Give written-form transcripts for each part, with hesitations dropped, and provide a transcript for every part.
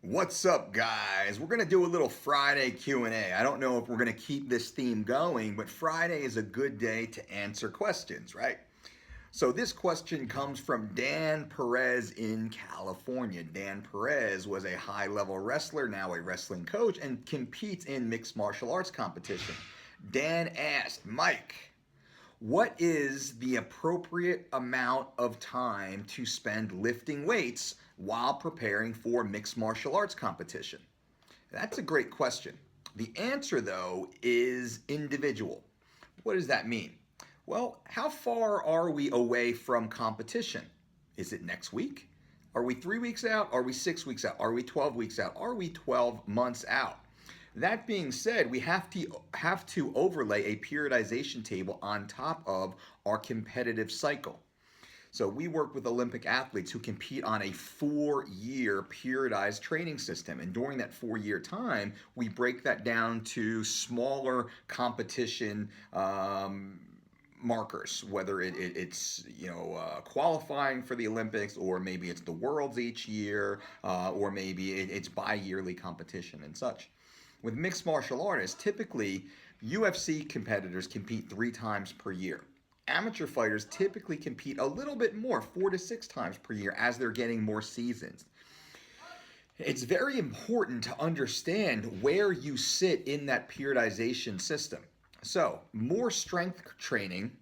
What's up, guys? We're gonna do a little Friday Q&A. I don't know if we're gonna keep this theme going, but Friday is a good day to answer questions, right? So this question comes from Dan Perez in California. Dan Perez was a high-level wrestler, now a wrestling coach, and competes in mixed martial arts competition. Dan asked, Mike, what is the appropriate amount of time to spend lifting weights while preparing for mixed martial arts competition? That's a great question. The answer, though, is individual. What does that mean? Well, how far are we away from competition? Is it next week? Are we 3 weeks out? Are we 6 weeks out? Are we 12 weeks out? Are we 12 months out? That being said, we have to overlay a periodization table on top of our competitive cycle. So we work with Olympic athletes who compete on a 4-year periodized training system. And during that 4-year time, we break that down to smaller competition markers, whether it's qualifying for the Olympics, or maybe it's the Worlds each year, or maybe it's bi-yearly competition and such. With mixed martial artists, typically UFC competitors compete 3 times per year. Amateur fighters typically compete a little bit more, 4 to 6 times per year, as they're getting more seasons. It's very important to understand where you sit in that periodization system. So, more strength training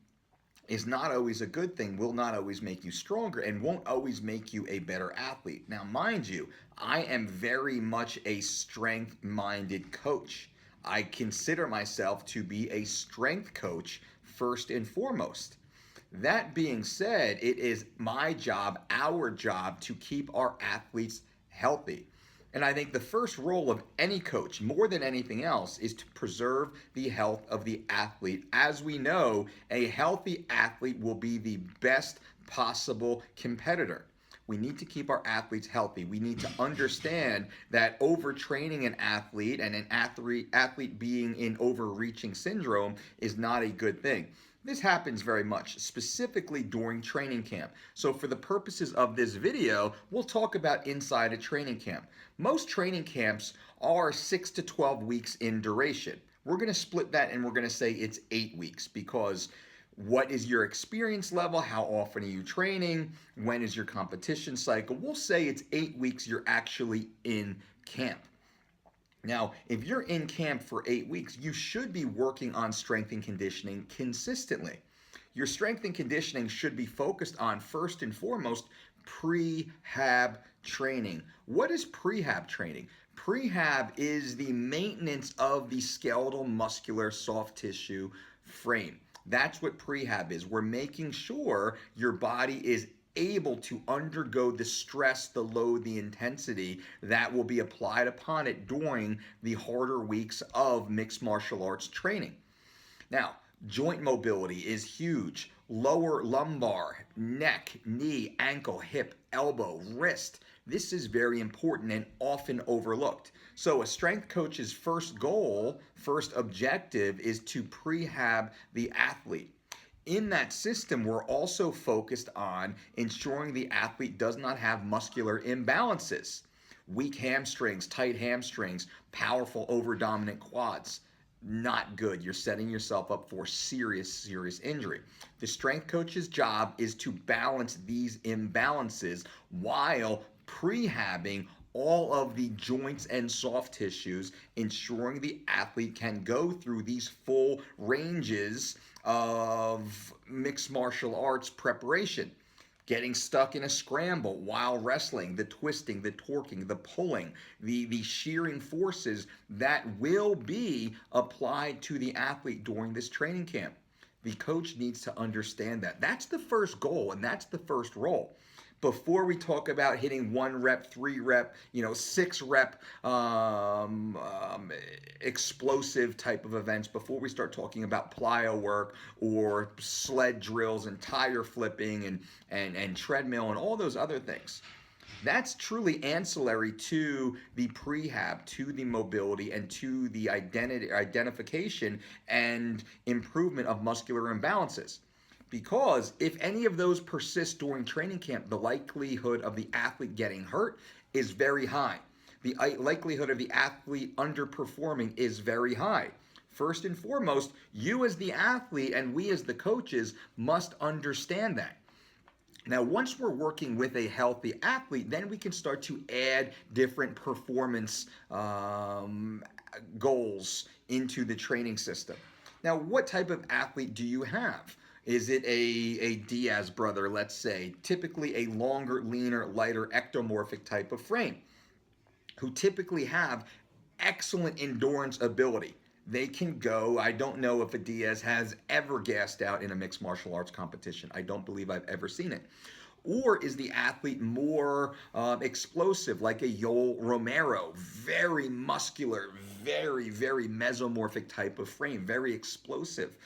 is not always a good thing, will not always make you stronger, and won't always make you a better athlete. Now, mind you, I am very much a strength-minded coach. I consider myself to be a strength coach first and foremost. That being said, it is my job, our job, to keep our athletes healthy. And I think the first role of any coach, more than anything else, is to preserve the health of the athlete. As we know, a healthy athlete will be the best possible competitor. We need to keep our athletes healthy. We need to understand that overtraining an athlete and an athlete being in overreaching syndrome is not a good thing. This happens very much, specifically during training camp. So for the purposes of this video, we'll talk about inside a training camp. Most training camps are 6 to 12 weeks in duration. We're going to split that and we're going to say it's 8 weeks, because what is your experience level? How often are you training? When is your competition cycle? We'll say it's 8 weeks you're actually in camp. Now, if you're in camp for 8 weeks, you should be working on strength and conditioning consistently. Your strength and conditioning should be focused on, first and foremost, prehab training. What is prehab training? Prehab is the maintenance of the skeletal muscular soft tissue frame. That's what prehab is. We're making sure your body is able to undergo the stress, the load, the intensity that will be applied upon it during the harder weeks of mixed martial arts training. Now, joint mobility is huge. Lower lumbar, neck, knee, ankle, hip, elbow, wrist. This is very important and often overlooked. So a strength coach's first goal, first objective, is to prehab the athlete. In that system, we're also focused on ensuring the athlete does not have muscular imbalances. Weak hamstrings, tight hamstrings, powerful over-dominant quads. Not good. You're setting yourself up for serious injury. The strength coach's job is to balance these imbalances while prehabbing all of the joints and soft tissues, ensuring the athlete can go through these full ranges of mixed martial arts preparation. Getting stuck in a scramble while wrestling, the twisting, the torquing, the pulling, the shearing forces that will be applied to the athlete during this training camp. The coach needs to understand that. That's the first goal, and that's the first role. Before we talk about hitting 1 rep, 3 rep, 6 rep explosive type of events, before we start talking about plyo work or sled drills and tire flipping and treadmill and all those other things. That's truly ancillary to the prehab, to the mobility, and to the identification and improvement of muscular imbalances. Because if any of those persist during training camp, the likelihood of the athlete getting hurt is very high. the likelihood of the athlete underperforming is very high. First and foremost, you as the athlete and we as the coaches must understand that. Now, once we're working with a healthy athlete, then we can start to add different performance goals into the training system. Now, what type of athlete do you have? Is it a Diaz brother, let's say, typically a longer, leaner, lighter, ectomorphic type of frame, who typically have excellent endurance ability? They can go. I don't know if a Diaz has ever gassed out in a mixed martial arts competition. I don't believe I've ever seen it. Or is the athlete more explosive, like a Yoel Romero? Very muscular, very mesomorphic type of frame, very explosive.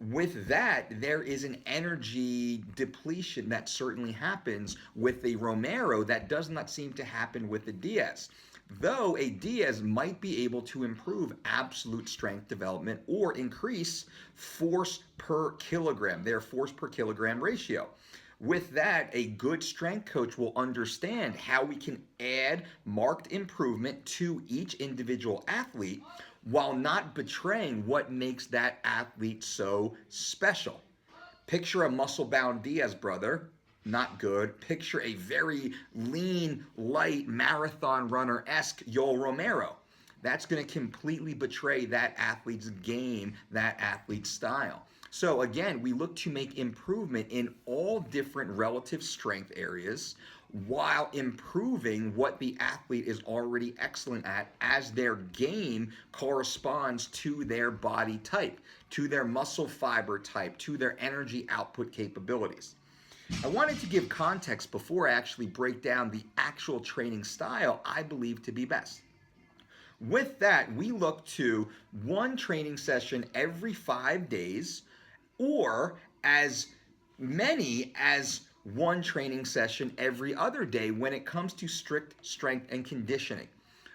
With that, there is an energy depletion that certainly happens with a Romero that does not seem to happen with the Diaz. Though a Diaz might be able to improve absolute strength development or increase force per kilogram, their force per kilogram ratio. With that, a good strength coach will understand how we can add marked improvement to each individual athlete while not betraying what makes that athlete so special. Picture a muscle-bound Diaz brother, not good. Picture a very lean, light, marathon runner-esque Yoel Romero. That's going to completely betray that athlete's game, that athlete's style. So again, we look to make improvement in all different relative strength areas while improving what the athlete is already excellent at as their game corresponds to their body type, to their muscle fiber type, to their energy output capabilities. I wanted to give context before I actually break down the actual training style I believe to be best. With that, we look to one training session every 5 days, or as many as one training session every other day when it comes to strict strength and conditioning.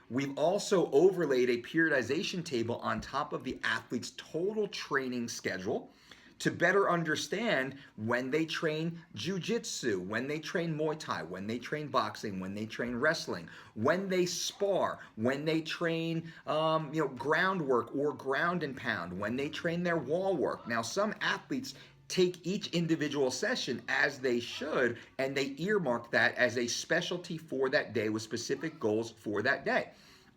We've also overlaid a periodization table on top of the athlete's total training schedule to better understand when they train jiu-jitsu, when they train Muay Thai, when they train boxing, when they train wrestling, when they spar, when they train groundwork or ground and pound, when they train their wall work. Now, some athletes take each individual session as they should, and they earmark that as a specialty for that day with specific goals for that day.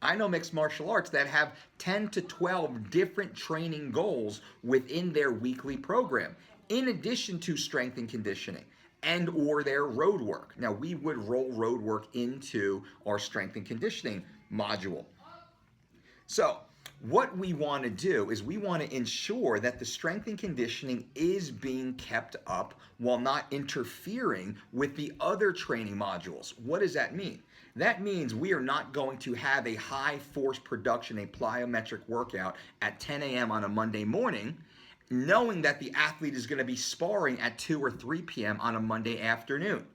I know mixed martial arts that have 10 to 12 different training goals within their weekly program, in addition to strength and conditioning and or their road work. Now, we would roll road work into our strength and conditioning module. So what we want to do is we want to ensure that the strength and conditioning is being kept up while not interfering with the other training modules. What does that mean? That means we are not going to have a high force production, a plyometric workout at 10 a.m. on a Monday morning, knowing that the athlete is going to be sparring at 2 or 3 p.m. on a Monday afternoon.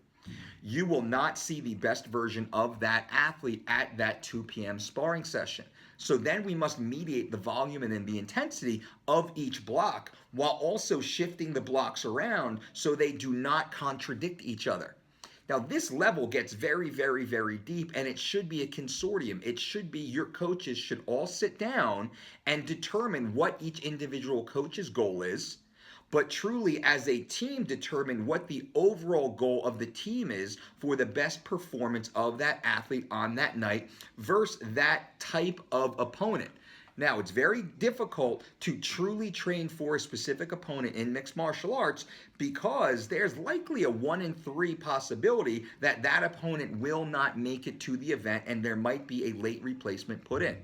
You will not see the best version of that athlete at that 2 p.m. sparring session. So then we must mediate the volume and then the intensity of each block while also shifting the blocks around so they do not contradict each other. Now, this level gets very deep, and it should be a consortium. It should be your coaches should all sit down and determine what each individual coach's goal is, but truly as a team determine what the overall goal of the team is for the best performance of that athlete on that night versus that type of opponent. Now, it's very difficult to truly train for a specific opponent in mixed martial arts because there's likely a 1 in 3 possibility that that opponent will not make it to the event and there might be a late replacement put in.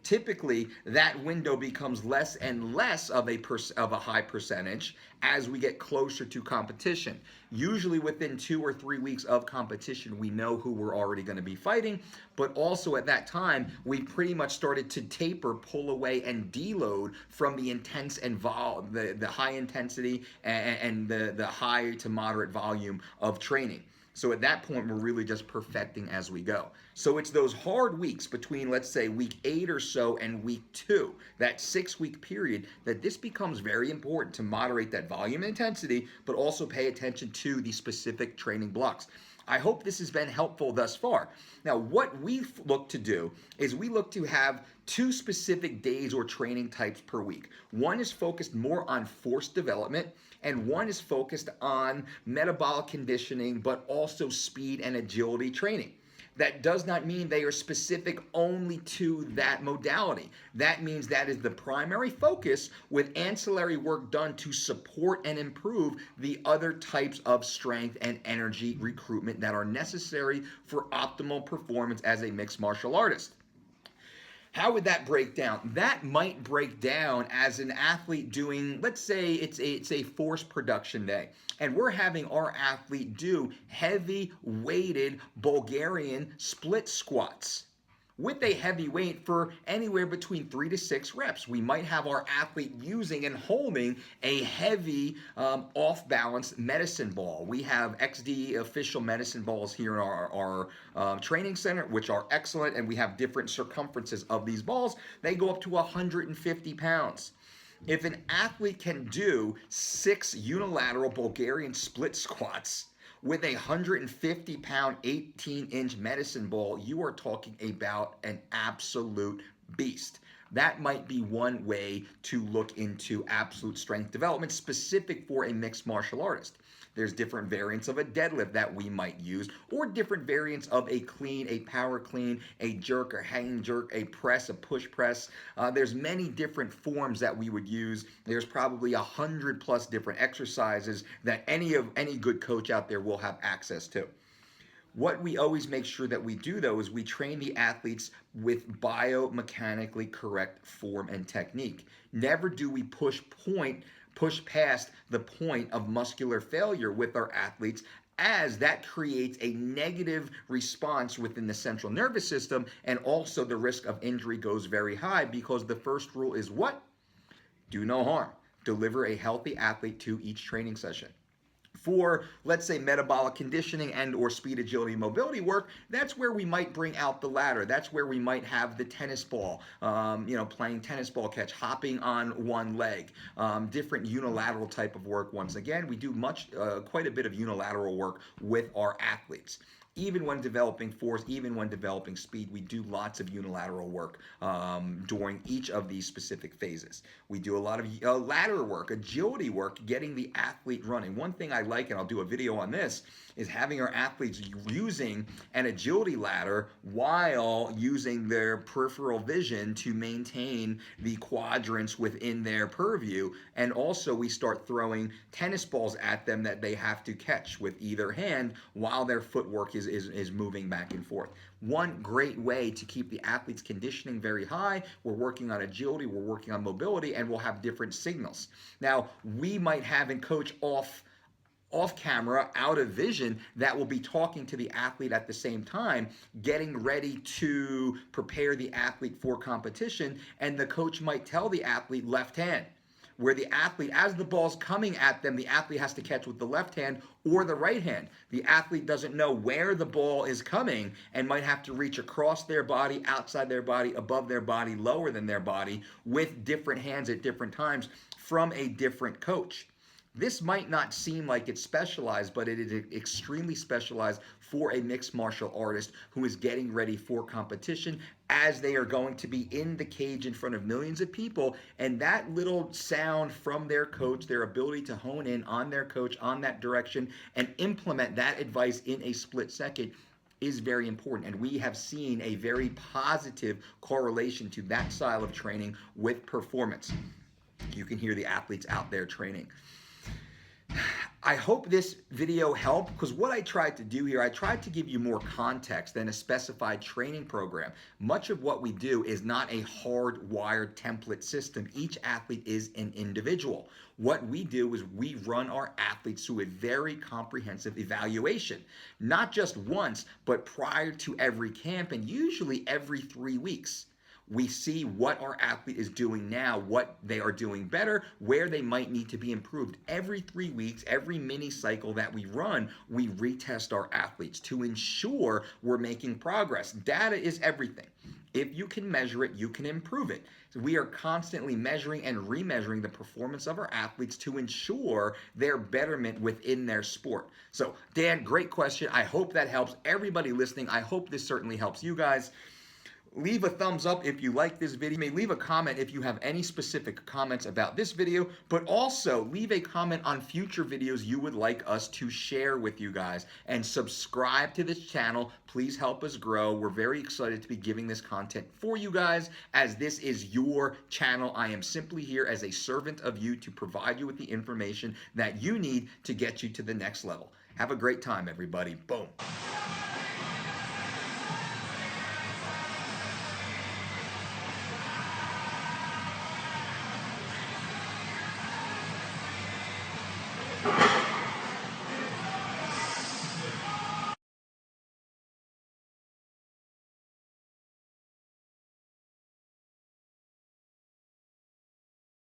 Typically, that window becomes less and less of a high percentage as we get closer to competition. Usually within 2 or 3 weeks of competition, we know who we're already going to be fighting, but also at that time, we pretty much started to taper, pull away, and deload from the intense and the high intensity and the high to moderate volume of training. So at that point, we're really just perfecting as we go. So it's those hard weeks between, let's say, week 8 or so and week 2, that 6-week period, that this becomes very important to moderate that volume and intensity, but also pay attention to the specific training blocks. I hope this has been helpful thus far. Now, what we look to do is we look to have two specific days or training types per week. One is focused more on force development, and one is focused on metabolic conditioning, but also speed and agility training. That does not mean they are specific only to that modality. That means that is the primary focus, with ancillary work done to support and improve the other types of strength and energy recruitment that are necessary for optimal performance as a mixed martial artist. How would that break down? That might break down as an athlete doing, let's say it's a force production day, and we're having our athlete do heavy weighted Bulgarian split squats with a heavy weight for anywhere between 3 to 6 reps. We might have our athlete using and holding a heavy off-balance medicine ball. We have XD official medicine balls here in our training center, which are excellent, and we have different circumferences of these balls. They go up to 150 pounds. If an athlete can do 6 unilateral Bulgarian split squats with a 150-pound, 18-inch medicine ball, you are talking about an absolute beast. That might be one way to look into absolute strength development specific for a mixed martial artist. There's different variants of a deadlift that we might use, or different variants of a clean, a power clean, a jerk or hanging jerk, a press, a push press. There's many different forms that we would use. There's probably 100+ different exercises that any good coach out there will have access to. What we always make sure that we do, though, is we train the athletes with biomechanically correct form and technique. Never do we push past the point of muscular failure with our athletes, as that creates a negative response within the central nervous system, and also the risk of injury goes very high, because the first rule is what? Do no harm. Deliver a healthy athlete to each training session. For, let's say, metabolic conditioning and or speed, agility, mobility work, that's where we might bring out the ladder. That's where we might have the tennis ball, playing tennis ball catch, hopping on one leg, different unilateral type of work. Once again, we do quite a bit of unilateral work with our athletes. Even when developing force, even when developing speed, we do lots of unilateral work during each of these specific phases. We do a lot of ladder work, agility work, getting the athlete running. One thing I like, and I'll do a video on this, is having our athletes using an agility ladder while using their peripheral vision to maintain the quadrants within their purview. And also we start throwing tennis balls at them that they have to catch with either hand while their footwork is moving back and forth. One great way to keep the athlete's conditioning very high. We're working on agility, we're working on mobility, and we'll have different signals. Now, we might have a coach off camera, out of vision, that will be talking to the athlete at the same time, getting ready to prepare the athlete for competition, and the coach might tell the athlete left hand, where the athlete, as the ball's coming at them, the athlete has to catch with the left hand or the right hand. The athlete doesn't know where the ball is coming and might have to reach across their body, outside their body, above their body, lower than their body, with different hands at different times from a different coach. This might not seem like it's specialized, but it is extremely specialized for a mixed martial artist who is getting ready for competition, as they are going to be in the cage in front of millions of people. And that little sound from their coach, their ability to hone in on their coach, on that direction, and implement that advice in a split second, is very important. And we have seen a very positive correlation to that style of training with performance. You can hear the athletes out there training. I hope this video helped, because what I tried to do here, I tried to give you more context than a specified training program. Much of what we do is not a hardwired template system. Each athlete is an individual. What we do is we run our athletes through a very comprehensive evaluation, not just once, but prior to every camp, and usually every 3 weeks. We see what our athlete is doing now, what they are doing better, where they might need to be improved. Every 3 weeks, every mini cycle that we run, we retest our athletes to ensure we're making progress. Data is everything. If you can measure it, you can improve it. So we are constantly measuring and remeasuring the performance of our athletes to ensure their betterment within their sport. So, Dan, great question. I hope that helps everybody listening. I hope this certainly helps you guys. Leave a thumbs up if you like this video. You may leave a comment if you have any specific comments about this video, but also leave a comment on future videos you would like us to share with you guys. And subscribe to this channel. Please help us grow. We're very excited to be giving this content for you guys, as this is your channel. I am simply here as a servant of you to provide you with the information that you need to get you to the next level. Have a great time, everybody. Boom.